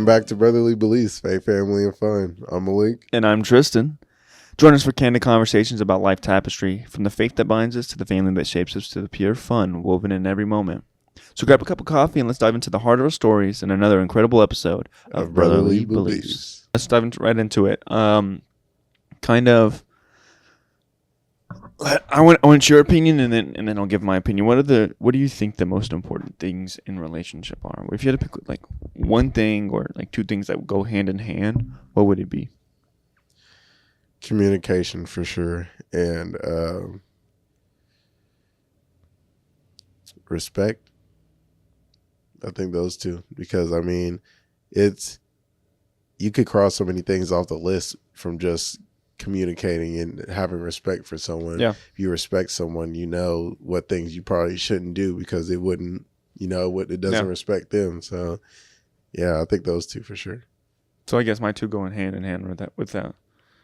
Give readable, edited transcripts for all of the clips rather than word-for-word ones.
back to Brotherly Beliefs, Faith, Family, and Fun. I'm Malik. And I'm Tristan. Join us for candid conversations about life tapestry, from the faith that binds us to the family that shapes us to the pure fun woven in every moment. So grab a cup of coffee and let's dive into the heart of our stories in another incredible episode of Brotherly Beliefs. Let's dive right into it. I want your opinion, and then I'll give my opinion. What do you think the most important things in relationship are? If you had to pick like one thing or like two things that would go hand in hand, what would it be? Communication for sure, and respect. I think those two, because I mean, you could cross so many things off the list from just communicating and having respect for someone. Yeah. If you respect someone, you know what things you probably shouldn't do because it wouldn't, it doesn't respect them. So yeah, I think those two for sure. So I guess my two going hand in hand with that.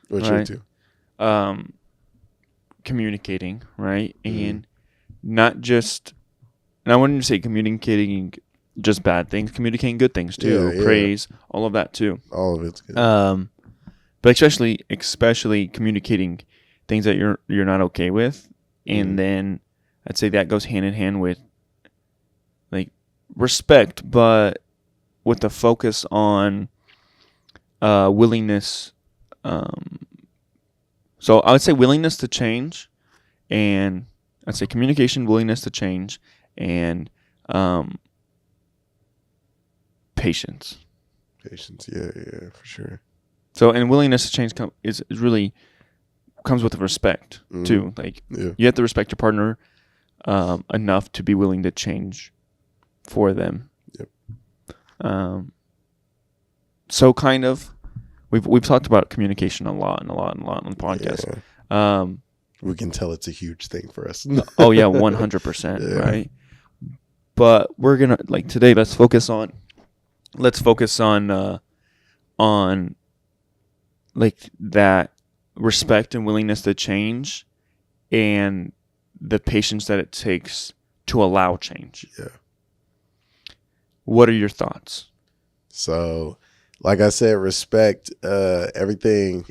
What's your two? Communicating, right? Mm-hmm. And not just, and I wouldn't say communicating just bad things, communicating good things too, praise, all of that too. All of it's good. But especially communicating things that you're not okay with, and then I'd say that goes hand in hand with like respect, but with the focus on willingness. So I would say willingness to change, and I'd say communication, willingness to change, and patience. Patience, yeah, for sure. So, and willingness to change is really comes with respect too. Like you have to respect your partner enough to be willing to change for them. Yep. So kind of, we've talked about communication a lot on the podcast. Yeah. We can tell it's a huge thing for us. Oh yeah, 100%, right? But we're gonna today. Let's focus on like that respect and willingness to change, and the patience that it takes to allow change. Yeah. What are your thoughts? So, like I said, respect. Everything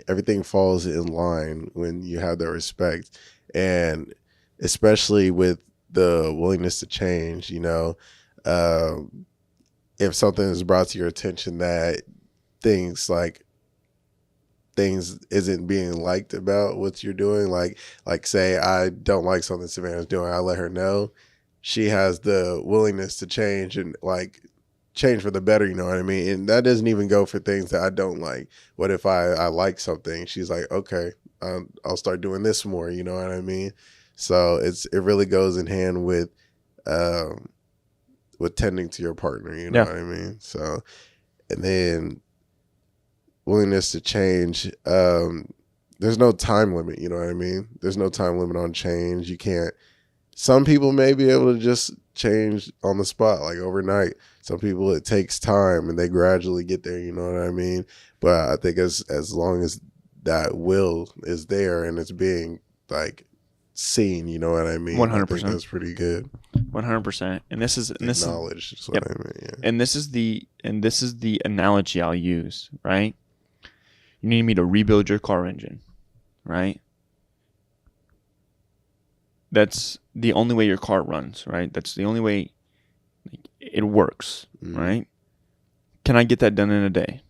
falls in line when you have that respect, and especially with the willingness to change. If something is brought to your attention that things isn't being liked about what you're doing, like say I don't like something Savannah's doing, I let her know. She has the willingness to change and change for the better, you know what I mean? And that doesn't even go for things that I don't like. What if I like something? She's like, okay, I'll start doing this more, you know what I mean? So it really goes in hand with tending to your partner, you know what I mean? So, and then willingness to change. There's no time limit, you know what I mean? There's no time limit on change. You can't. Some people may be able to just change on the spot, like overnight. Some people it takes time and they gradually get there, you know what I mean? But I think as long as that will is there and it's being seen, you know what I mean? 100%. I think that's pretty good. 100%. And this is knowledge. Is what I mean. Yeah. And this is the analogy I'll use, right? You need me to rebuild your car engine, right? That's the only way your car runs, right? That's the only way it works, right? Can I get that done in a day?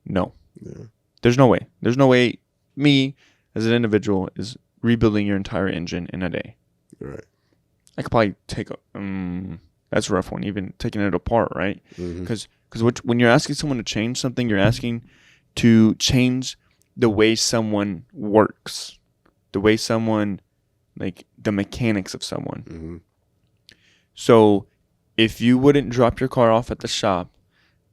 No. Yeah. There's no way. There's no way me as an individual is rebuilding your entire engine in a day. Right. I could probably take that's a rough one, even taking it apart, right? Because when you're asking someone to change something, you're asking to change the way someone works, the way someone, the mechanics of someone. Mm-hmm. So if you wouldn't drop your car off at the shop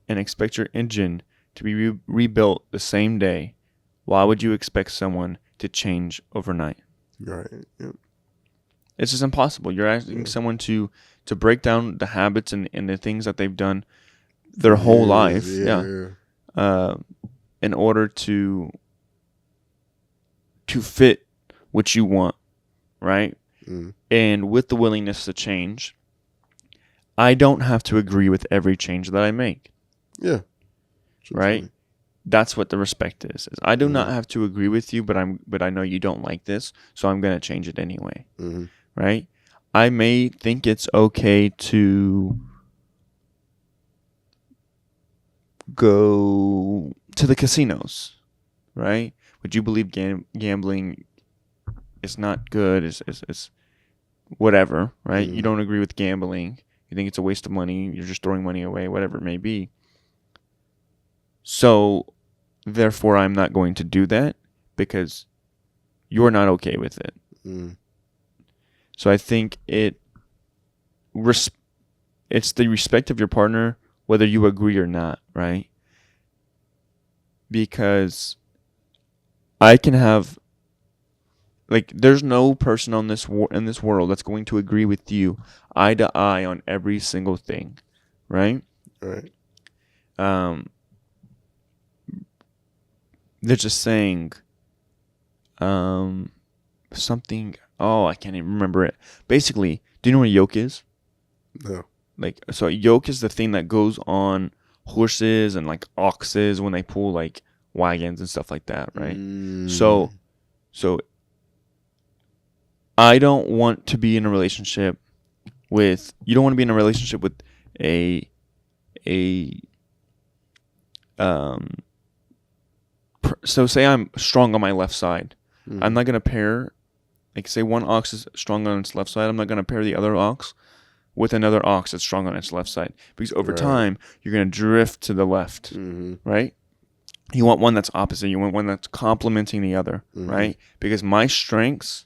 and expect your engine to be rebuilt the same day, why would you expect someone to change overnight? Right. Yep. It's just impossible. You're asking someone to break down the habits and the things that they've done their whole life. In order to fit what you want, right? And with the willingness to change, I don't have to agree with every change that I make. Yeah. Right? That's what the respect is. I do not have to agree with you, but I know you don't like this, so I'm going to change it anyway. Right? I may think it's okay to go to the casinos, right? But you believe gambling is not good, is whatever, right? You don't agree with gambling. You think it's a waste of money. You're just throwing money away, whatever it may be. So, therefore, I'm not going to do that because you're not okay with it. So I think it's the respect of your partner, whether you agree or not, right? Because I can have, like, there's no person on in this world that's going to agree with you eye to eye on every single thing, right? Right. There's a saying, something. Oh, I can't even remember it. Basically, do you know what a yoke is? No. Like, so a yoke is the thing that goes on horses and like oxes when they pull like wagons and stuff like that, right? So I don't want to be in a relationship with. You don't want to be in a relationship with so say I'm strong on my left side. I'm not going to pair, like say one ox is strong on its left side, I'm not going to pair the other ox with another ox that's strong on its left side. Because over time, you're going to drift to the left, right? You want one that's opposite. You want one that's complementing the other, right? Because my strengths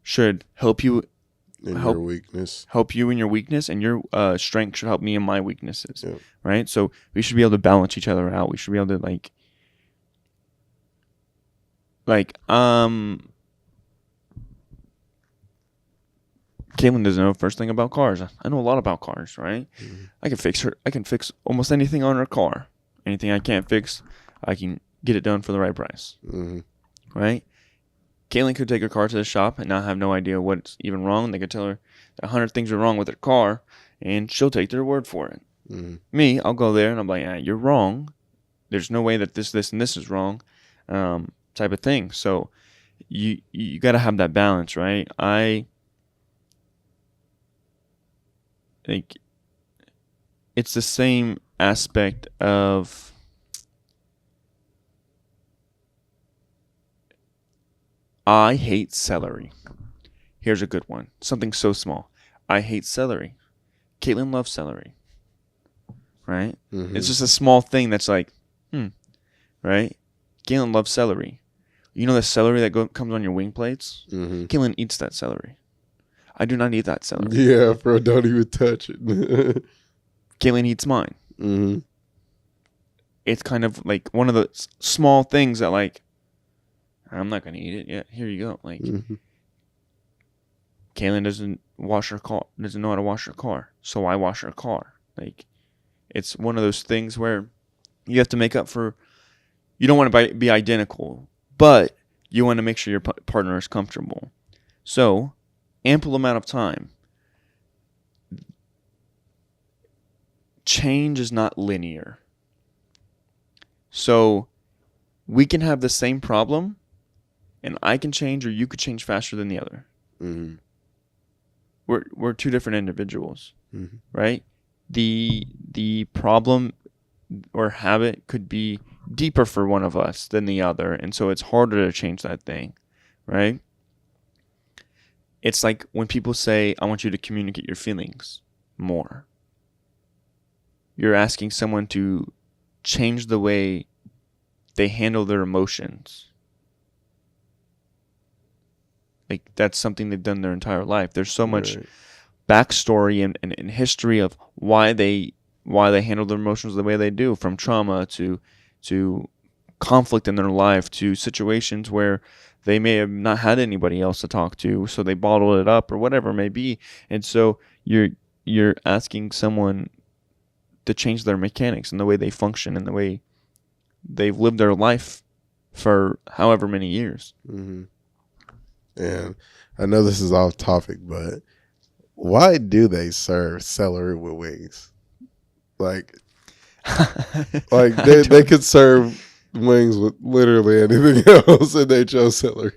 should help you your weakness. Help you in your weakness, and your strength should help me in my weaknesses, right? So we should be able to balance each other out. We should be able to Caitlin doesn't know the first thing about cars. I know a lot about cars, right? I can fix almost anything on her car. Anything I can't fix, I can get it done for the right price, right? Caitlin could take her car to the shop and not have no idea what's even wrong. They could tell her that 100 things are wrong with her car, and she'll take their word for it. Me, I'll go there and I'm like, you're wrong. There's no way that this, and this is wrong, type of thing. So you got to have that balance, right? I think it's the same aspect of I hate celery. Here's a good one. Something so small. I hate celery. Caitlin loves celery. Right? It's just a small thing that's like, right? Caitlin loves celery. You know the celery that comes on your wing plates? Caitlin eats that celery. I do not eat that celery. Yeah, bro, don't even touch it. Caitlin eats mine. It's kind of like one of the small things that, like, I'm not going to eat it. Yeah, here you go. Like, Caitlin doesn't wash her car, doesn't know how to wash her car, so I wash her car. Like, it's one of those things where you have to make up for. You don't want to be identical, but you want to make sure your partner is comfortable. So, ample amount of time. Change is not linear. So, we can have the same problem, and I can change or you could change faster than the other. We're two different individuals, right? The problem or habit could be deeper for one of us than the other, and so it's harder to change that thing, right? It's like when people say, I want you to communicate your feelings more. You're asking someone to change the way they handle their emotions. Like, that's something they've done their entire life. There's so much backstory and history of why they handle their emotions the way they do, from trauma to conflict in their life to situations where they may have not had anybody else to talk to, so they bottle it up or whatever it may be. And so you're asking someone to change their mechanics and the way they function and the way they've lived their life for however many years. And I know this is off topic, but why do they serve celery with wings? Like, Like they could serve wings with literally anything else, and they chose celery.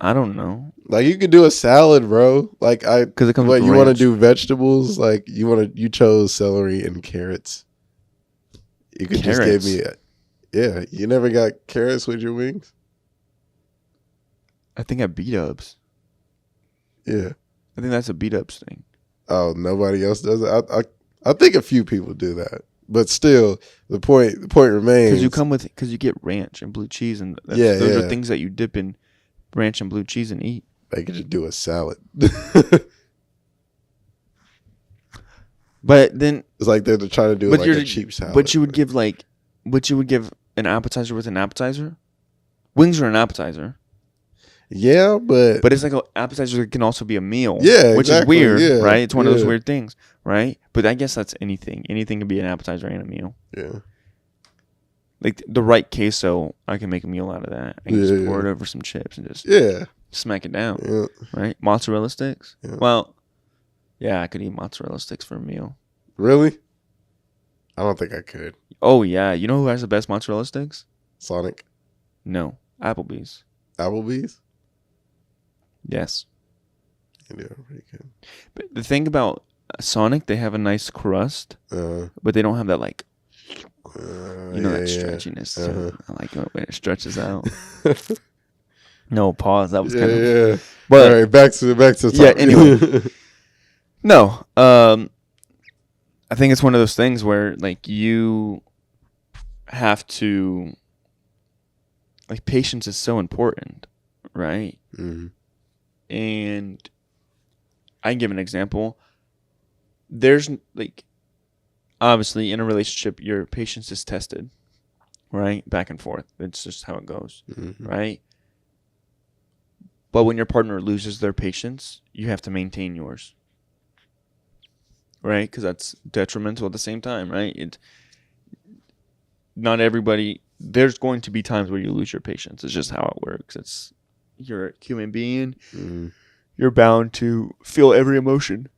I don't know. Like you could do a salad, bro. Like Because it comes what with you want to ranch. do vegetables? Like you chose celery and carrots. You could just give me yeah. You never got carrots with your wings? I think at B-dubs. Yeah. I think that's a B-dubs thing. Oh, nobody else does it. I think a few people do that, but still, the point remains. Because you get ranch and blue cheese, and those are things that you dip in ranch and blue cheese and eat. They could just do a salad. But then it's like they're trying to do like a cheap salad. But you would give an appetizer with an appetizer. Wings are an appetizer. Yeah, but it's like an appetizer can also be a meal. Yeah, which exactly, is weird, yeah, right? It's one of those weird things, right? But I guess that's anything. Anything can be an appetizer and a meal. Yeah. Like the right queso, I can make a meal out of that. I can just pour it over some chips and just smack it down. Yeah. Right? Mozzarella sticks. Yeah. Well, yeah, I could eat mozzarella sticks for a meal. Really? I don't think I could. Oh yeah, you know who has the best mozzarella sticks? Sonic. No, Applebee's. Applebee's? Yes. Yeah, pretty good. But the thing about Sonic, they have a nice crust, but they don't have that like, that stretchiness. Uh-huh. I like it when it stretches out. No, pause. That was kind of. Yeah. But all right, back to the yeah. Anyway, no. I think it's one of those things where like you have to, like, patience is so important, right? Mm-hmm. And I can give an example. There's like, obviously in a relationship, your patience is tested, right? Back and forth. It's just how it goes, right? But when your partner loses their patience, you have to maintain yours, right? Because that's detrimental at the same time, right? Not everybody. There's going to be times where you lose your patience. It's just how it works. You're a human being. Mm-hmm. You're bound to feel every emotion.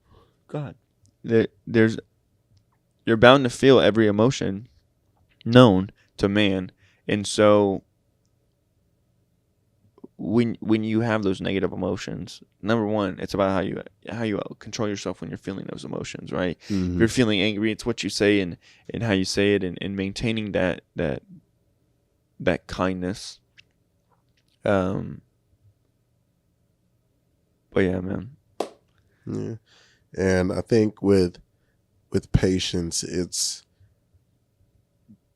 God, you're bound to feel every emotion known to man, and so when you have those negative emotions, number one, it's about how you control yourself when you're feeling those emotions, right? Mm-hmm. If you're feeling angry, it's what you say and how you say it, and maintaining that kindness. But yeah, man. Yeah, and I think with patience,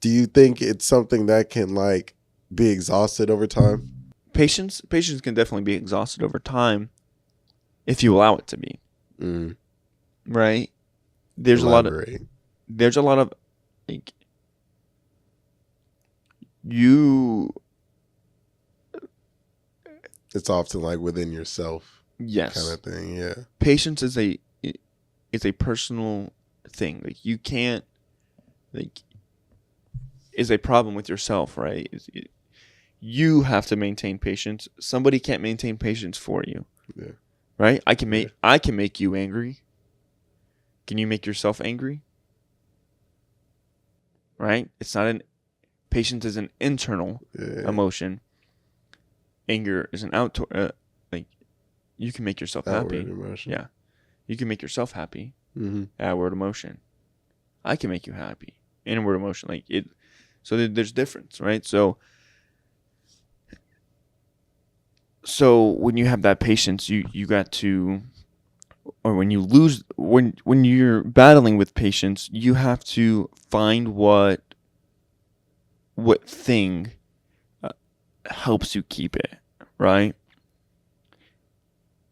do you think it's something that can like be exhausted over time? Patience can definitely be exhausted over time if you allow it to be. Mm. Right? There's a lot of like it's often like within yourself. Yes. Kind of thing, yeah. Patience is a personal thing. Like you can't is a problem with yourself, right? You have to maintain patience. Somebody can't maintain patience for you. Yeah. Right? I can make you angry. Can you make yourself angry? Right? Patience is an internal emotion. Anger is an outward you can make yourself happy. Emotion. Yeah. You can make yourself happy. Mm-hmm. Outward emotion. I can make you happy. Inward emotion. So there's difference, right? So when you have that patience, you got to, or when you lose, when you're battling with patience, you have to find what thing helps you keep it, right?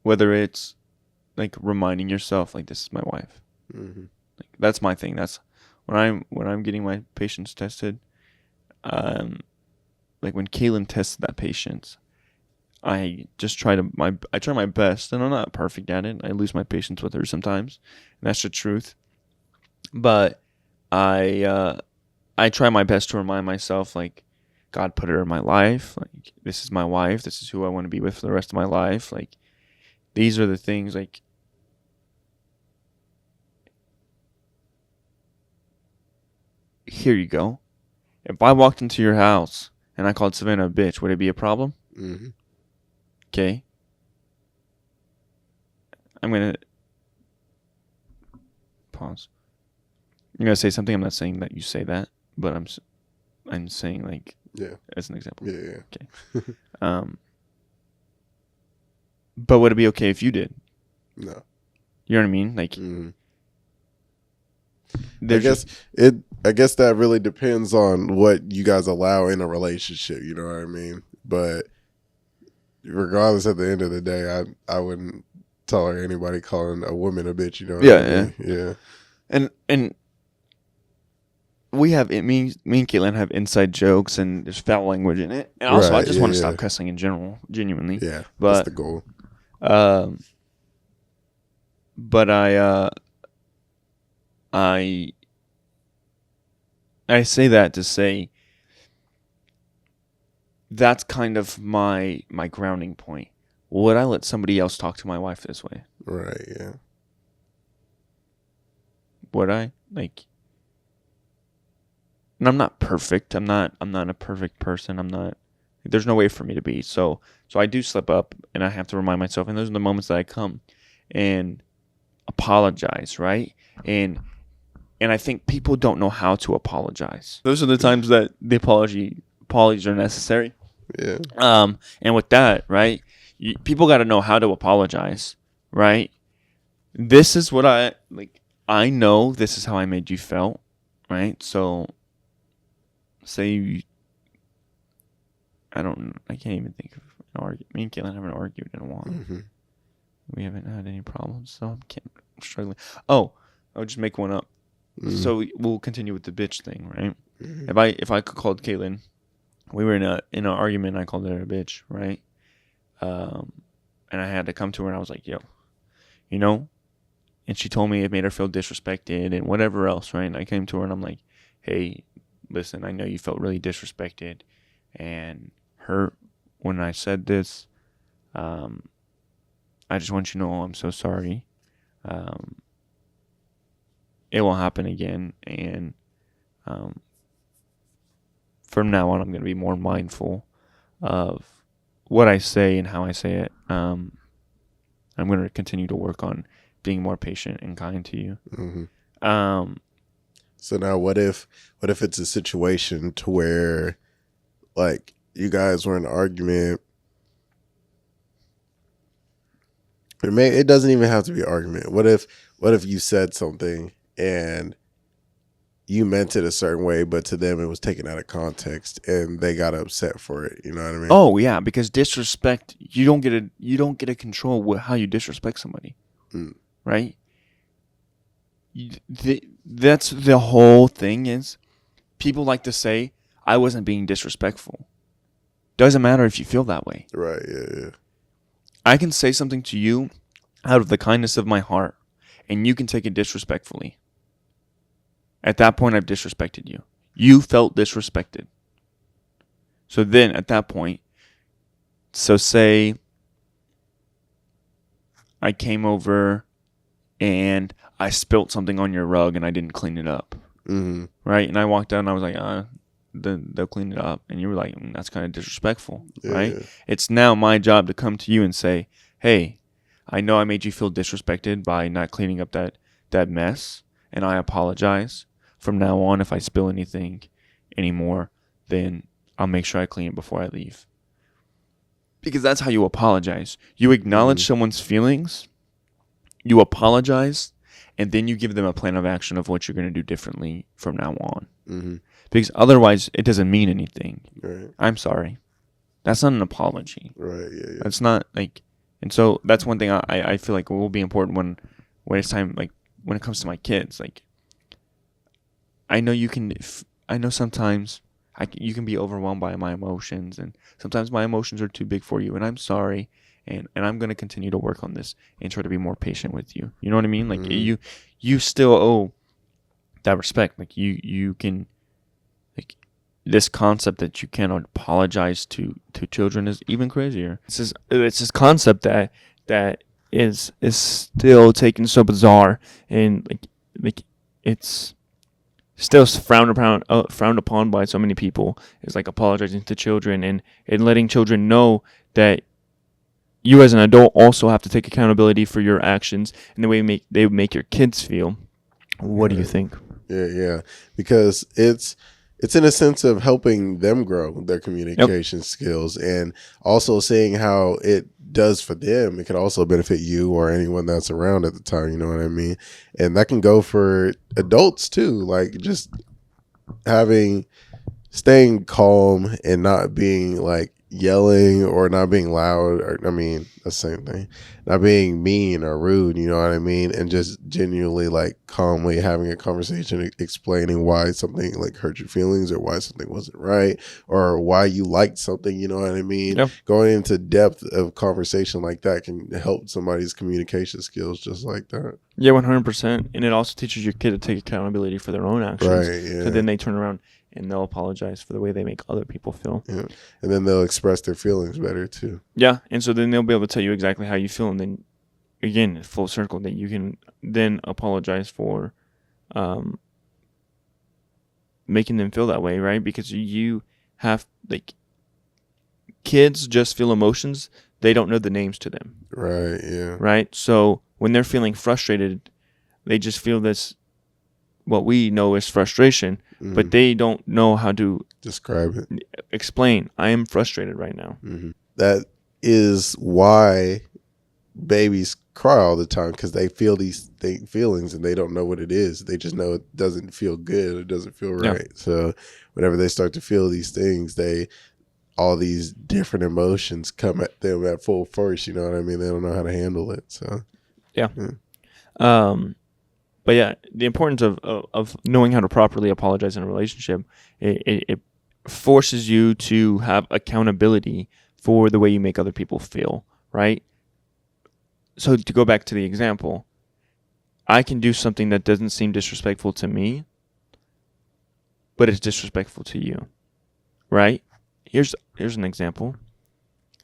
Whether it's like reminding yourself, like, this is my wife. Mm-hmm. Like, that's my thing. That's when I'm getting my patience tested. Like when Kaylin tested that patience, I just try my best, and I'm not perfect at it. I lose my patience with her sometimes, and that's the truth. But I try my best to remind myself, like, God put her in my life. Like, this is my wife. This is who I want to be with for the rest of my life. Like, these are the things, like, here you go. If I walked into your house and I called Savannah a bitch, would it be a problem? Mm-hmm. Okay. I'm going to pause. I'm going to say something. I'm not saying that you say that, but I'm saying, like, as an example. Yeah. Okay. But would it be okay if you did? No. You know what I mean? Like, I guess that really depends on what you guys allow in a relationship. You know what I mean? But regardless, at the end of the day, I wouldn't tolerate anybody calling a woman a bitch. You know what I mean? Yeah. And we have me and Caitlin have inside jokes, and there's foul language in it. And also, I just want to stop cussing in general, genuinely. Yeah, but that's the goal. But I say that to say that's kind of my grounding point. Would I let somebody else talk to my wife this way? Right, yeah. Would I? Like, and I'm not perfect. I'm not a perfect person. There's no way for me to be. So I do slip up, and I have to remind myself, and those are the moments that I come and apologize, right? And I think people don't know how to apologize. Those are the times that the apologies are necessary. Yeah. And with that, right, people got to know how to apologize, right? This is what I know this is how I made you feel, right? So say I can't even think of an argument. Me and Caitlin haven't argued in a while. Mm-hmm. We haven't had any problems, so I'm struggling. Oh, I'll just make one up. Mm-hmm. So we'll continue with the bitch thing, right? Mm-hmm. If I called Caitlin, we were in an argument, and I called her a bitch, right? And I had to come to her, and I was like, yo, you know? And she told me it made her feel disrespected and whatever else, right? And I came to her, and I'm like, hey, listen, I know you felt really disrespected and hurt when I said this. I just want you to know I'm so sorry. It won't happen again, and from now on, I'm going to be more mindful of what I say and how I say it. I'm going to continue to work on being more patient and kind to you. Mm-hmm. So now, what if it's a situation to where, like, you guys were in an argument? It doesn't even have to be an argument. What if you said something and you meant it a certain way, but to them it was taken out of context and they got upset for it? You know what I mean? Oh yeah, because disrespect, you don't get to control how you disrespect somebody, right? That's the whole thing. Is people like to say I wasn't being disrespectful. Doesn't matter if you feel that way. Right. Yeah. I can say something to you out of the kindness of my heart, and you can take it disrespectfully. At that point, I've disrespected you. You felt disrespected. So then, at that point, say I came over and I spilt something on your rug and I didn't clean it up. Mm-hmm. Right? And I walked out and I was like, they'll clean it up. And you were like, that's kind of disrespectful, right? Yeah. It's now my job to come to you and say, hey, I know I made you feel disrespected by not cleaning up that mess, and I apologize. From now on, if I spill anything anymore, then I'll make sure I clean it before I leave. Because that's how you apologize. You acknowledge someone's feelings, you apologize, and then you give them a plan of action of what you're going to do differently from now on. Mm-hmm. Because otherwise, it doesn't mean anything. Right. I'm sorry. That's not an apology. Right, yeah. That's not like... And so that's one thing I feel like will be important when it's time, like, when it comes to my kids. Like, I know sometimes you can be overwhelmed by my emotions, and sometimes my emotions are too big for you, and I'm sorry, and I'm going to continue to work on this and try to be more patient with you. You know what I mean? Like, you still owe that respect. Like, you can, like, this concept that you cannot apologize to children is even crazier. It's this concept that is still taken so bizarre, and like it's still frowned upon by so many people is like apologizing to children and letting children know that you as an adult also have to take accountability for your actions and the way they make your kids feel. What do you think? Yeah, because it's in a sense of helping them grow their communication skills, and also seeing how it does for them. It can also benefit you or anyone that's around at the time, you know what I mean? And that can go for adults too, like just staying calm and not being like yelling or not being loud, or I mean the same thing, not being mean or rude, you know what I mean, and just genuinely like calmly having a conversation, explaining why something like hurt your feelings or why something wasn't right or why you liked something, you know what I mean. Going into depth of conversation like that can help somebody's communication skills just like that. 100%. And it also teaches your kid to take accountability for their own actions, so then they turn around and they'll apologize for the way they make other people feel. Yeah. And then they'll express their feelings better too. Yeah. And so then they'll be able to tell you exactly how you feel. And then, again, full circle, that you can then apologize for making them feel that way, right? Because you have, like, kids just feel emotions. They don't know the names to them. Right, yeah. Right? So when they're feeling frustrated, they just feel this, what we know is frustration, but they don't know how to describe it. Explain, I am frustrated right now. That is why babies cry all the time, because they feel these feelings and they don't know what it is. They just know it doesn't feel good. It doesn't feel right. So whenever they start to feel these things, all these different emotions come at them at full force. You know what I mean? They don't know how to handle it. So yeah. But yeah, the importance of knowing how to properly apologize in a relationship, it forces you to have accountability for the way you make other people feel, right? So to go back to the example, I can do something that doesn't seem disrespectful to me, but it's disrespectful to you, right? Here's an example.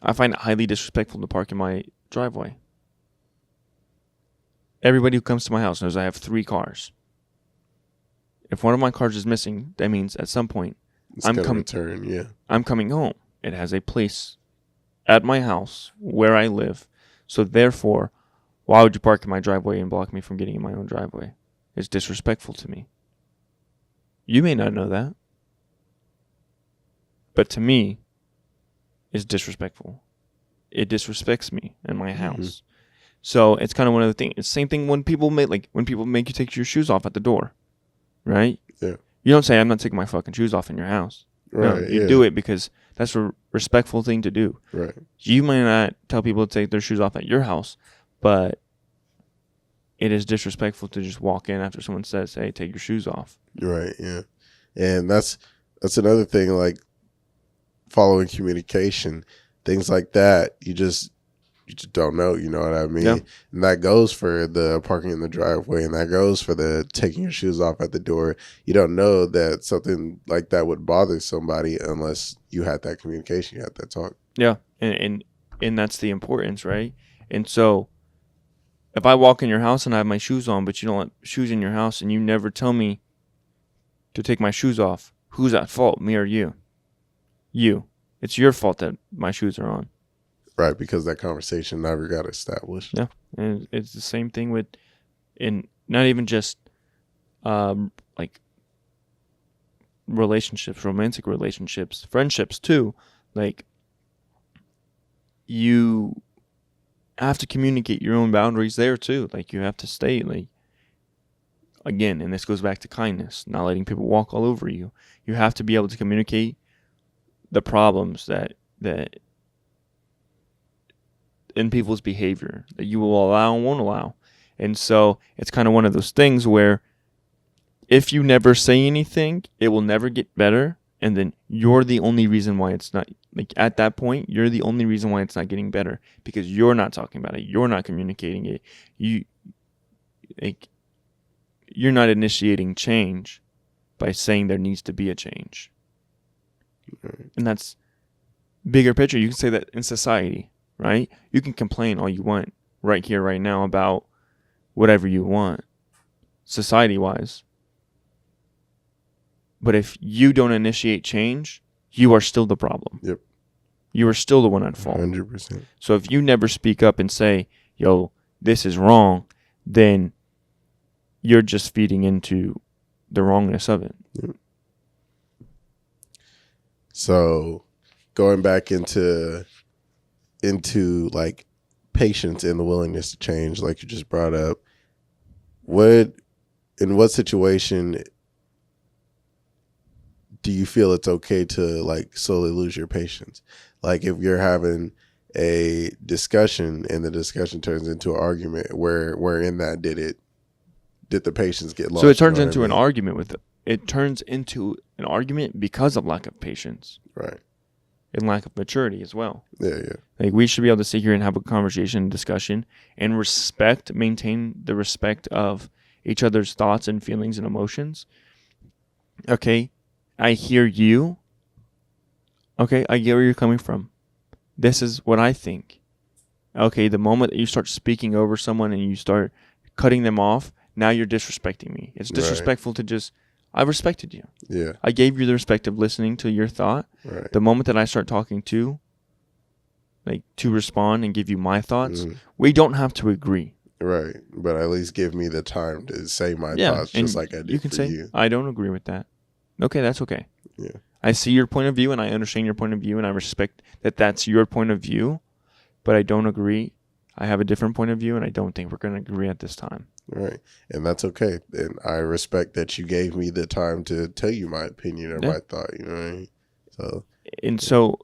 I find it highly disrespectful to park in my driveway. Everybody who comes to my house knows I have 3 cars. If one of my cars is missing, that means at some point I'm coming home. It has a place at my house where I live. So therefore, why would you park in my driveway and block me from getting in my own driveway? It's disrespectful to me. You may not know that, but to me, it's disrespectful. It disrespects me and my house. So it's kind of one of the things. It's the same thing when people make you take your shoes off at the door, right? Yeah. You don't say, I'm not taking my fucking shoes off in your house. Right. No, you do it because that's a respectful thing to do. Right. You might not tell people to take their shoes off at your house, but it is disrespectful to just walk in after someone says, hey, take your shoes off. Right, yeah. And that's another thing, like following communication, things like that, you just don't know, you know what I mean? Yeah. And that goes for the parking in the driveway, and that goes for the taking your shoes off at the door. You don't know that something like that would bother somebody unless you had that communication, you had that talk. Yeah, and that's the importance, right? And so if I walk in your house and I have my shoes on, but you don't let shoes in your house and you never tell me to take my shoes off, who's at fault, me or you? You. It's your fault that my shoes are on. Right, because that conversation never got established. Yeah, and it's the same thing with, in not even just like relationships, romantic relationships, friendships too. Like, you have to communicate your own boundaries there too. Like, you have to stay, like, again, and this goes back to kindness, not letting people walk all over you. You have to be able to communicate the problems that in people's behavior that you will allow and won't allow. And so it's kind of one of those things where if you never say anything, it will never get better. And then you're the only reason why it's not, like, at that point, you're the only reason why it's not getting better, because you're not talking about it. You're not communicating it. You're not initiating change by saying there needs to be a change. Right. And that's bigger picture. You can say that in society, right? You can complain all you want right here, right now about whatever you want, society-wise. But if you don't initiate change, you are still the problem. Yep. You are still the one at fault. 100%. So if you never speak up and say, yo, this is wrong, then you're just feeding into the wrongness of it. Yep. So going back into like patience and the willingness to change, like you just brought up, in what situation do you feel it's okay to like slowly lose your patience? Like if you're having a discussion and the discussion turns into an argument, where in that did the patience get lost? So it turns into an argument with it. It turns into an argument because of lack of patience. Right. And lack of maturity as well. Yeah, yeah. Like we should be able to sit here and have a conversation, discussion, and maintain the respect of each other's thoughts and feelings and emotions. Okay, I hear you. Okay, I get where you're coming from. This is what I think. Okay, the moment that you start speaking over someone and you start cutting them off, now you're disrespecting me. It's disrespectful to just, I respected you. Yeah. I gave you the respect of listening to your thought. Right. The moment that I start talking to respond and give you my thoughts, we don't have to agree. Right. But at least give me the time to say my thoughts just like I did you can for say, you. I don't agree with that. Okay, that's okay. Yeah. I see your point of view and I understand your point of view and I respect that that's your point of view, but I don't agree. I have a different point of view and I don't think we're going to agree at this time. Right. And that's okay. And I respect that you gave me the time to tell you my opinion or my thought, you know what I mean? So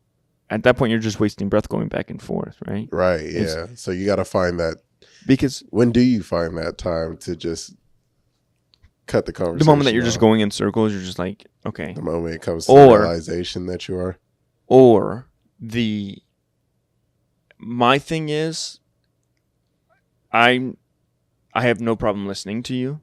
at that point, you're just wasting breath going back and forth, right? Right, yeah. So you got to find that. Because when do you find that time to just cut the conversation? The moment that you're just going in circles, you're just like, okay. The moment it comes to the realization that you are. Or my thing is, I have no problem listening to you.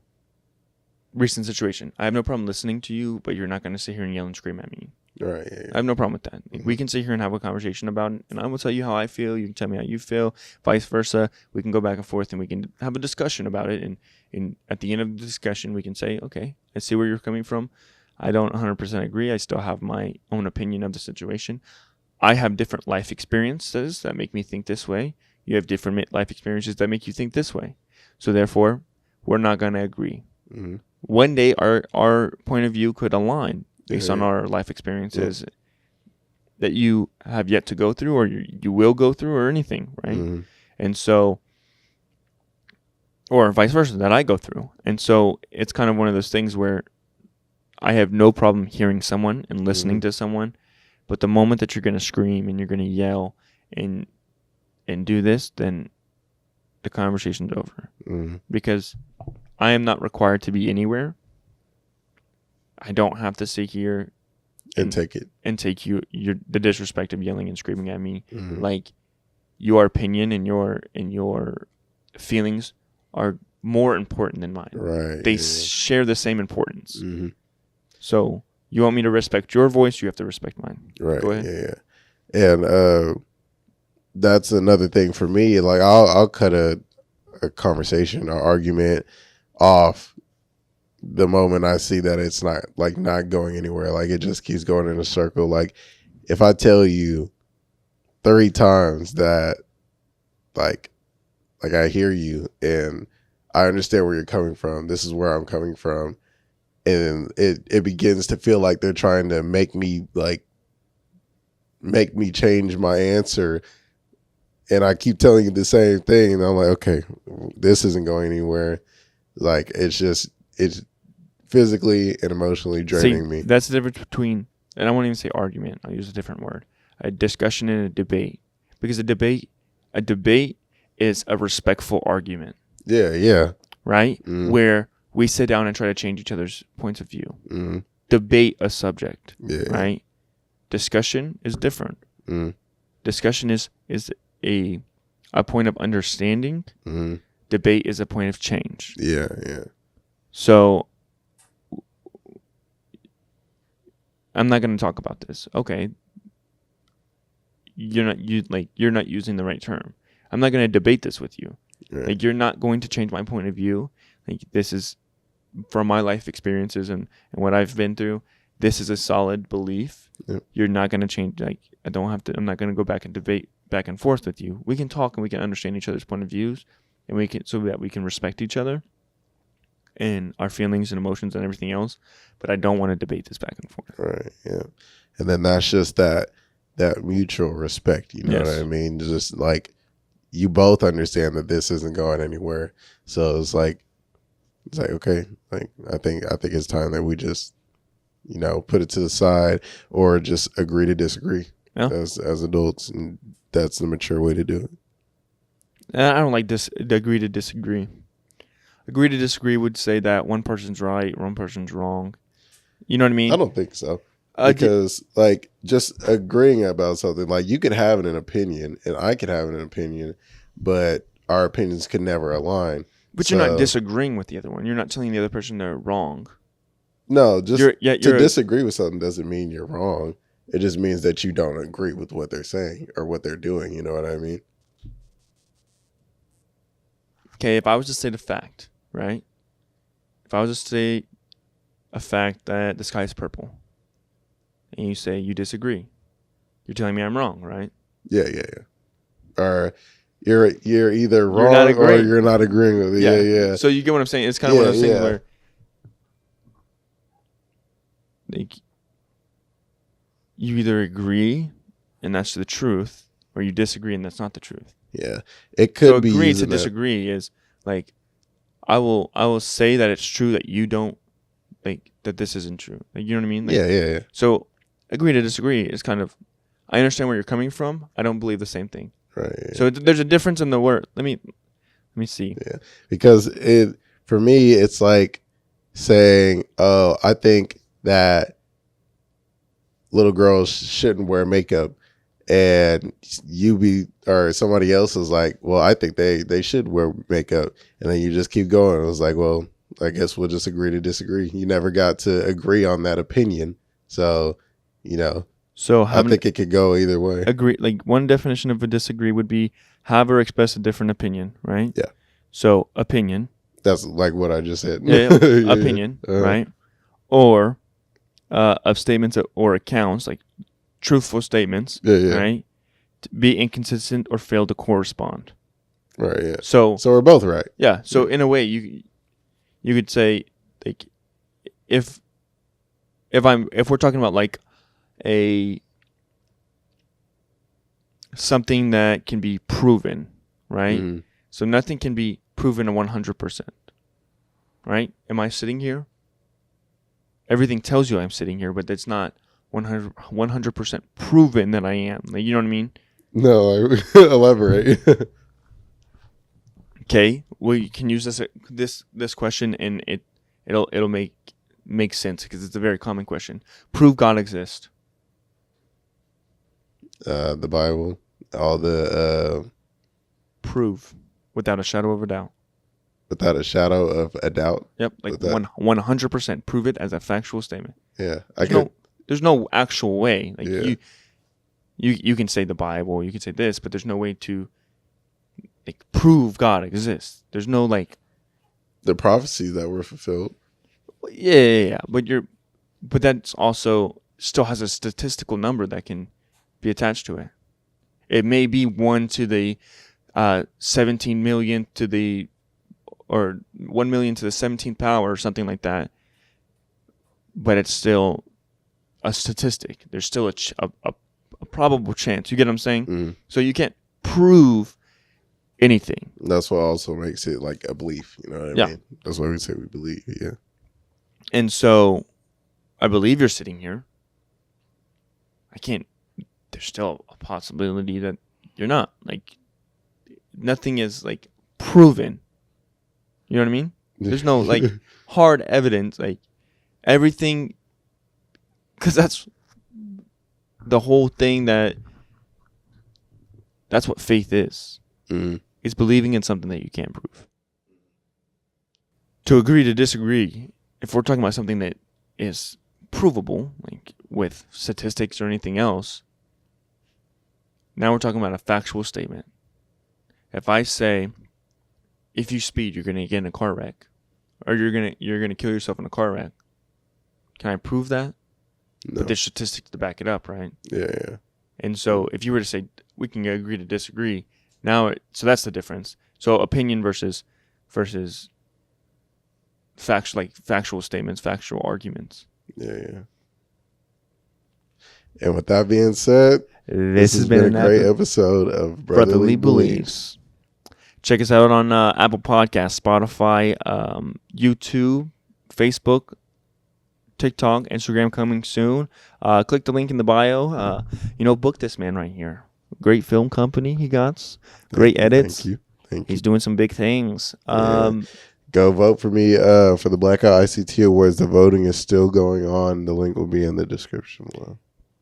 Recent situation. I have no problem listening to you, but you're not going to sit here and yell and scream at me. Right. Yeah, yeah. I have no problem with that. Like, we can sit here and have a conversation about it, and I will tell you how I feel. You can tell me how you feel. Vice versa. We can go back and forth, and we can have a discussion about it. And at the end of the discussion, we can say, okay, I see where you're coming from. I don't 100% agree. I still have my own opinion of the situation. I have different life experiences that make me think this way. You have different life experiences that make you think this way. So therefore, we're not going to agree. Mm-hmm. One day, our point of view could align based on our life experiences that you have yet to go through or you will go through or anything, right? Mm-hmm. And so, or vice versa, that I go through. And so it's kind of one of those things where I have no problem hearing someone and listening to someone, but the moment that you're going to scream and you're going to yell and do this, then the conversation's over. Mm-hmm. Because I am not required to be anywhere. I don't have to sit here and take it and take the disrespect of yelling and screaming at me. Mm-hmm. Like, your opinion and your feelings are more important than mine. Right. They share the same importance. Mm-hmm. So you want me to respect your voice, you have to respect mine. Right. Go ahead. Yeah. And that's another thing for me. Like I'll cut a conversation or argument off the moment I see that it's not going anywhere. Like it just keeps going in a circle. Like if I tell you 3 times that like I hear you and I understand where you're coming from, this is where I'm coming from, and it begins to feel like they're trying to make me change my answer, and I keep telling you the same thing, and I'm like, okay, this isn't going anywhere. Like it's physically and emotionally draining me. That's the difference between, and I won't even say argument, I'll use a different word, a discussion and a debate. Because a debate is a respectful argument. Yeah. Right? Mm. Where we sit down and try to change each other's points of view. Mm. Debate a subject. Yeah. Right? Discussion is different. Mm. Discussion is a point of understanding. Mm. Debate is a point of change. Yeah. So I'm not going to talk about this. Okay. You're not using the right term. I'm not going to debate this with you. Right. Like, you're not going to change my point of view. Like, this is from my life experiences and what I've been through. this is a solid belief. Yep. You're not going to change. Like, I'm not going to go back and debate back and forth with you. We can talk and we can understand each other's point of views, and so that we can respect each other and our feelings and emotions and everything else. But I don't want to debate this back and forth. Right. Yeah. And then that's just that mutual respect. You know what I mean? Just like you both understand that this isn't going anywhere. So it's like okay, like I think it's time that we just, put it to the side or just agree to disagree as adults, and that's the mature way to do it. I don't like this. Agree to disagree. Agree to disagree would say that one person's right, one person's wrong. You know what I mean? I don't think so. Because like just agreeing about something, like you could have an opinion and I could have an opinion, but our opinions could never align. But you're not disagreeing with the other one. You're not telling the other person they're wrong. No, just to disagree with something doesn't mean you're wrong. It just means that you don't agree with what they're saying or what they're doing. You know what I mean? Okay, if I was to state a fact, right? If I was to state a fact that the sky is purple, and you say you disagree, you're telling me I'm wrong, right? Yeah. Or you're either wrong or you're not agreeing with it. Yeah. So you get what I'm saying? It's kind of one of those things where like you either agree and that's the truth, or you disagree and that's not the truth. Yeah, it could be. Agree to disagree is like I will say that it's true that you don't like that this isn't true. Like, you know what I mean? Like, yeah. So agree to disagree is kind of, I understand where you're coming from. I don't believe the same thing. Right. Yeah. So there's a difference in the word. Let me see. Yeah, because for me it's like saying, oh, I think that little girls shouldn't wear makeup, and or somebody else is like, well, I think they should wear makeup, and then you just keep going. It was like, well, I guess we'll just agree to disagree. You never got to agree on that opinion, so So I think it could go either way. Agree. Like, one definition of a disagree would be have or express a different opinion, right? Yeah. So opinion. That's like what I just said. Yeah. Opinion, right? Or of statements or accounts, like truthful statements, right? To be inconsistent or fail to correspond. Right. Yeah. So we're both right. Yeah. So in a way, you could say, like, if we're talking about like something that can be proven, right? Mm-hmm. So nothing can be proven 100%, right? Am I sitting here? Everything tells you I'm sitting here, but it's not 100% proven that I am. Like, you know what I mean? No, elaborate. Okay, well, you can use this question, and it'll make sense because it's a very common question. Prove God exists. The Bible, all the prove without a shadow of a doubt. Without a shadow of a doubt. Yep, like 100%. Prove it as a factual statement. Yeah, there's no actual way. Like you can say the Bible, you can say this, but there's no way to like prove God exists. There's no like the prophecies that were fulfilled. Yeah. But that's also still has a statistical number that can be attached to it. It may be 1 to the 17 million to the, or 1 million to the 17th power or something like that. But it's still a statistic. There's still a probable chance. You get what I'm saying? Mm-hmm. So you can't prove anything. That's what also makes it like a belief. You know what I mean? That's why we say we believe. Yeah. And so I believe you're sitting here. There's still a possibility that you're not. Like, nothing is like proven. You know what I mean? There's no like hard evidence, like everything, because that's the whole thing. That's what faith is. Mm-hmm. It's believing in something that you can't prove. To agree to disagree, if we're talking about something that is provable, like with statistics or anything else, now we're talking about a factual statement. If I say, if you speed, you're going to get in a car wreck, or you're going to kill yourself in a car wreck, can I prove that? No. but there's statistics to back it up, right? Yeah. And so if you were to say we can agree to disagree, so that's the difference. So opinion versus factual statements, factual arguments. Yeah. And with that being said, This has been a great episode of Brotherly Beliefs. Check us out on Apple Podcasts, Spotify, YouTube, Facebook, TikTok, Instagram coming soon. Click the link in the bio. Book this man right here. Great film company he got. Great edits. Thank you. He's doing some big things. Go vote for me for the Blackout ICT Awards. The voting is still going on. The link will be in the description below.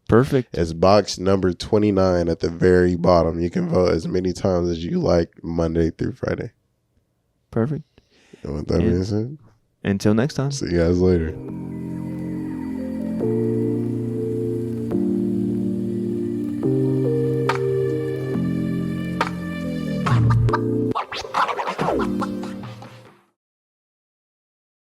Perfect. It's box number 29 at the very bottom. You can vote as many times as you like, Monday through Friday. Perfect. And with that being said, until next time. See you guys later. What?